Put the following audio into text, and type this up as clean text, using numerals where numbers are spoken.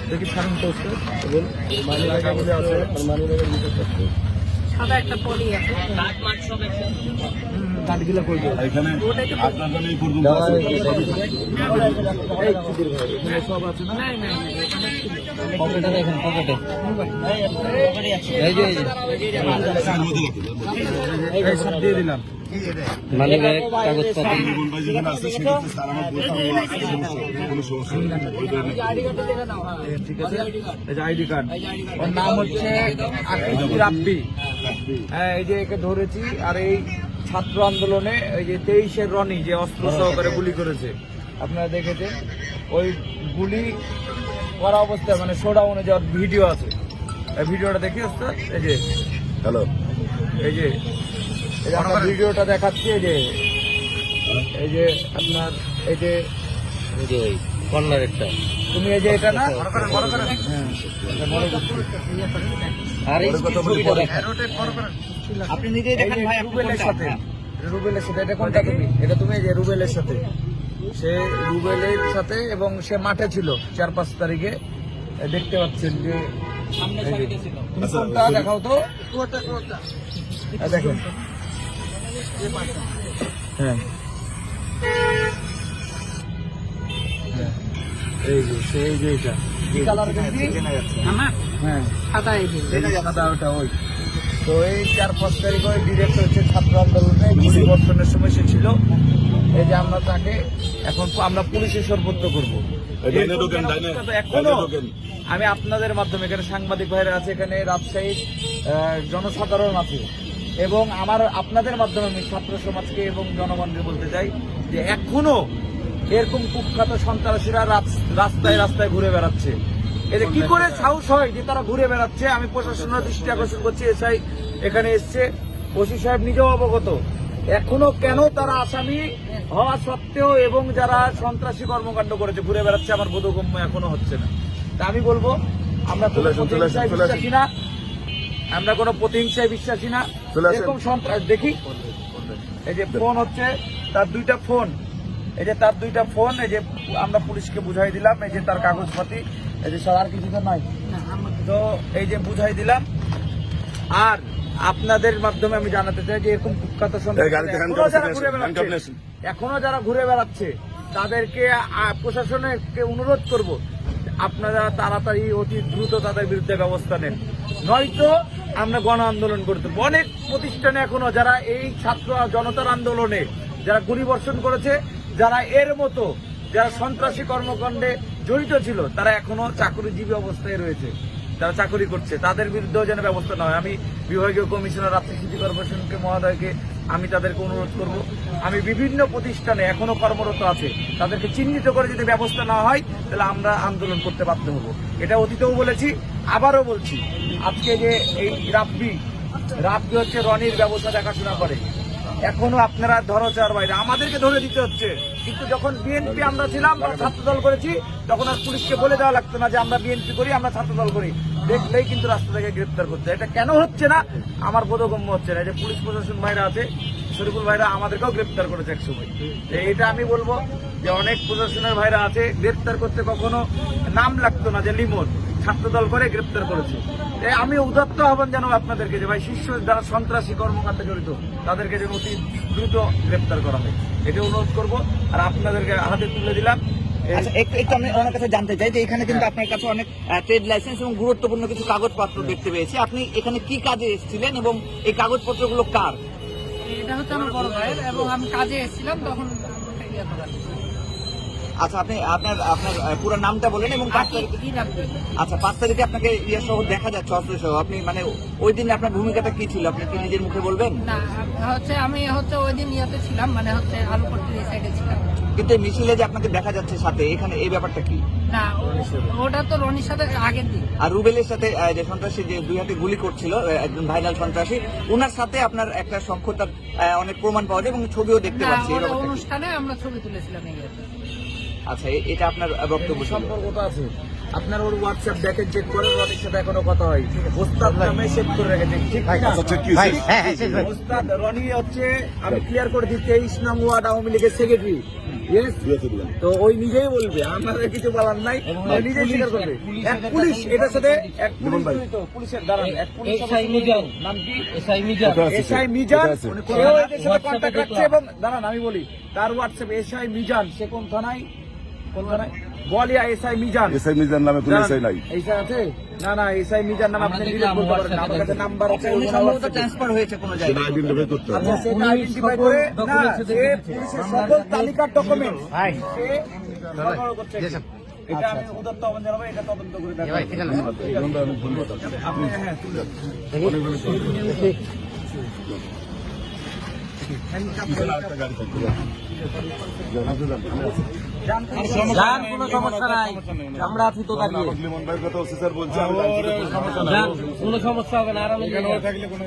দেখি সাধারণ পোস্টার এবং মানি ব্যাগের মধ্যে আছে, মানি ব্যাগের ভিতরে সাদা একটা পলি আছে, কাঠগুলো কই দেয় এখানে আপনার জন্য এই পর্যন্ত আছে, এই সব আছে না, পকেটে দেখেন, পকেটে এই যে এই সব দিয়ে দিলাম, মানি ব্যাগ, কাগজপত্র যেখানে আছে সেক্ষেত্রে স্যার আমার বলতাম কোনো সমস্যা নেই। ঠিক আছে, এই যে আইডি কার্ড, ওর নাম হচ্ছে রাব্বি। হ্যাঁ, এই যে একে ধরেছি। আর এই ছাত্র আন্দোলনে এই যে 23-এর রনি যে অস্ত্র সহকারে গুলি করেছে, আপনারা দেখেছেন, ওই গুলি করা অবস্থায় মানে শোডাউনে যাওয়ার ভিডিও আছে, এই ভিডিওটা দেখি ওস্তাদ। এই যে হ্যালো, এই যে আমরা ভিডিওটা দেখাচ্ছি। এই যে আপনার এই যে কর্নার একটা, তুমি এই যে এটা না, আপনি নিজেই দেখেন ভাই, রুবেলের সাথে, রুবেলের সাথে, এটা কোনটা তুমি? এটা তুমি এই যে রুবেলের সাথে, সে রুবেলের সাথে, এবং সে মাঠে ছিল 4-5 তারিখে, দেখতে পাচ্ছেন যে তুমি কোনটা দেখাও তো, দেখেন। হ্যাঁ, এই যে সেই যে এটা কি কালার চেনা যাচ্ছে, হ্যাঁ সাদা, ওটা ওই। তো এই 4-5 তারিখ ওই ডিরেক্ট হচ্ছে ছাত্র আন্দোলনে পরিবর্তনের সময় সে ছিল। এই যে আমরা তাকে এখন আমরা পুলিশে সোপর্দ করবো। এখনো আমি আপনাদের মাধ্যমে, এখানে সাংবাদিক ভাইরা আছে, এখানে রাজশাহীর জনসাধারণ আছে, এবং আমার আপনাদের মাধ্যমে আমি ছাত্র সমাজকে এবং জনগণকে বলতে চাই যে এখনো এরকম কুখ্যাত সন্ত্রাসীরা রাস্তায় রাস্তায় ঘুরে বেড়াচ্ছে। এদের কি করে সাহস হয় যে তারা ঘুরে বেড়াচ্ছে? আমি প্রশাসনের দৃষ্টি আকর্ষণ করছি, এসআই এখানে এসছে, ওসি সাহেব নিজেও অবগত, এখনো কেন তারা আসামি হওয়া সত্ত্বেও এবং যারা সন্ত্রাসী কর্মকাণ্ড করেছে ঘুরে বেড়াচ্ছে, আমার বোধগম্য এখনো হচ্ছে না। তা আমি বলবো, আমরা কোনো প্রতিহিংসায় বিশ্বাসী না, আমরা কোনো প্রতিহিংসায় বিশ্বাসী না। এরকম সন্ত্রাস দেখি, এই যে ফোন হচ্ছে তার 2টা ফোন, এই যে তার 2টা ফোন, এই যে আমরা পুলিশকে বুঝাই দিলাম, এই যে তার কাগজপাতি, এই যে আর কিছু তো নাই, তো এই যে বুঝাই দিলাম। আর আপনাদের মাধ্যমে আমি জানাতে চাই যে এরকম কুখ্যাত এখনো যারা ঘুরে বেড়াচ্ছে তাদেরকে প্রশাসনকে অনুরোধ করব, আপনারা তাড়াতাড়ি অতি দ্রুত তাদের বিরুদ্ধে ব্যবস্থা নেন, নয়তো আমরা গণ আন্দোলন করতে। অনেক প্রতিষ্ঠানে এখনো যারা এই ছাত্র জনতার আন্দোলনে যারা গুলিবর্ষণ করেছে, যারা এর মতো যারা সন্ত্রাসী কর্মকাণ্ডে জড়িত ছিল, তারা এখনো চাকরিজীবী অবস্থায় রয়েছে, তারা চাকরি করছে, তাদের বিরুদ্ধেও যেন ব্যবস্থা না হয়। আমি বিভাগীয় কমিশনার রাজশাহী সিটি কর্পোরেশনকে মহোদয়কে আমি তাদেরকে অনুরোধ করব, আমি বিভিন্ন প্রতিষ্ঠানে এখনো কর্মরত আছে, তাদেরকে চিহ্নিত করে যদি ব্যবস্থা না হয় তাহলে আমরা আন্দোলন করতে বাধ্য হব। এটা অতীতেও বলেছি, আবারও বলছি। আজকে যে এই রাব্বি হচ্ছে রনির ব্যবস্থা দেখাশোনা করে, এখনো আপনারা ধরচার বাইরে আমাদেরকে ধরে দিতে হচ্ছে। কিন্তু যখন বিএনপি আমরা ছিলাম বা ছাত্রদল করেছি, তখন আর পুলিশকে বলে দেওয়া লাগতো না যে আমরা বিএনপি করি, আমরা ছাত্রদল করি, দেখলেই কিন্তু রাস্তা থেকে গ্রেপ্তার করতে। এটা কেন হচ্ছে না আমার বোধগম্য হচ্ছে না। যে পুলিশ প্রশাসন ভাইরা আছে, শরীফুল ভাইরা আমাদেরকেও গ্রেপ্তার করেছে একসময়। এটা আমি বলবো যে অনেক প্রশাসনের ভাইরা আছে, গ্রেপ্তার করতে কখনো নাম লাগতো না, যে লিমন ছাত্রদল করে গ্রেপ্তার করেছে। আমি উদাত্ত আহ্বান জানাবো আপনাদেরকে যে ভাই শীর্ষ যারা সন্ত্রাসী কর্মকাণ্ডে জড়িত তাদেরকে যেন অতি দ্রুত গ্রেপ্তার করা হয়, এটা অনুরোধ করবো। আর আপনাদেরকে হাতে তুলে দিলাম। একটু আমি ওনার কাছে জানতে চাই যে এখানে কিন্তু আপনার কাছে অনেক ট্রেড লাইসেন্স এবং গুরুত্বপূর্ণ কিছু কাগজপত্র দেখতে পেয়েছি, আপনি এখানে কি কাজে এসেছিলেন এবং এই কাগজপত্রগুলো কার? এটা হচ্ছে আমার বড় ভাইয়ের, এবং আমি কাজে এসেছিলাম তখন। আচ্ছা, আপনি আপনার পুরো নামটা বলেন এবং 5 তারিখে। আচ্ছা, 5 তারিখে আপনাকে ইয়ে সহ দেখা যাচ্ছে, অস্ত্র সহ। আপনি মানে ওই দিন আপনার ভূমিকাটা কি ছিল, আপনি কি নিজের মুখে বলবেন? না, আমি ওই দিন ইয়েতে ছিলাম, মানে আলুপট্টির এই সাইডে ছিলাম। কিন্তু মিছিলে যে আপনাকে দেখা যাচ্ছে সাথে, এখানে এই ব্যাপারটা কি? না, ওটা তো রনির সাথে আগের দিন। আর রুবেলের সাথে যে সন্ত্রাসী যে 2 হাতে গুলি করছিল, একজন ভাইরাল সন্ত্রাসী, ওনার সাথে আপনার একটা সংখ্যার অনেক প্রমাণ পাওয়া যায় এবং ছবিও দেখতে পাচ্ছি। অনুষ্ঠানে আমরা ছবি তুলেছিলাম এই। আচ্ছা, এটা আপনার বক্তব্য? সম্পর্কটা আছে আপনার ওর হোয়াটসঅ্যাপ দেখেন, চেক করেন, ওদের সাথে এখনো কথা হয়। ওস্তাদ নামে সেভ করে রেখেছেন, ঠিক না? ওস্তাদ রনি হচ্ছে, আমি ক্লিয়ার করে দিই, 23 নং ওয়ার্ড আওয়ামী লীগের সেক্রেটারি। তো ওই নিজেই বলবে, আমাদের কিছু বলার নাই, ওই নিজেই স্বীকার করবে। এক পুলিশ এটার সাথে, এক পুলিশ জড়িত, পুলিশের দাঁড়ান, এক পুলিশ নাম কি? এসআই মিজান, সেও এদের সাথে কন্ট্যাক্ট রাখছে। এবং দাঁড়ান আমি বলি, তার হোয়াটসঅ্যাপ এসআই মিজান, সে কোন থানায়? বলিয়া এসআই মিজান। এসআই মিজান নামে কোনো এসআই নাই। এসআই আছে? না না, এসআই মিজান নাম আপনি ডিলিট বলতে পারেন না, আমার কাছে নাম্বার আছে। উনি সম্ভবত ট্রান্সফার হয়েছে কোনো সেটা জায়গায়। আইডেন্টিফাই করতে হবে। আচ্ছা, সেটা আইডেন্টিফাই করে না, সে পুলিশের সকল তালিকার ডকুমেন্ট সে সরবরাহ করছে। এটা আমি উদাত্ত আহ্বান জানাবো, এটা তদন্ত করে দেখাবো। আপনি হ্যাঁ তুলুন। যান, কোনো সমস্যা নাই, আমরা আছি তো দাঁড়িয়ে। লিমন ভাই কথা অফিসার বলছে, আমি যান, কোনো সমস্যা হবে না, আরামে এখানে থাকলে কোনো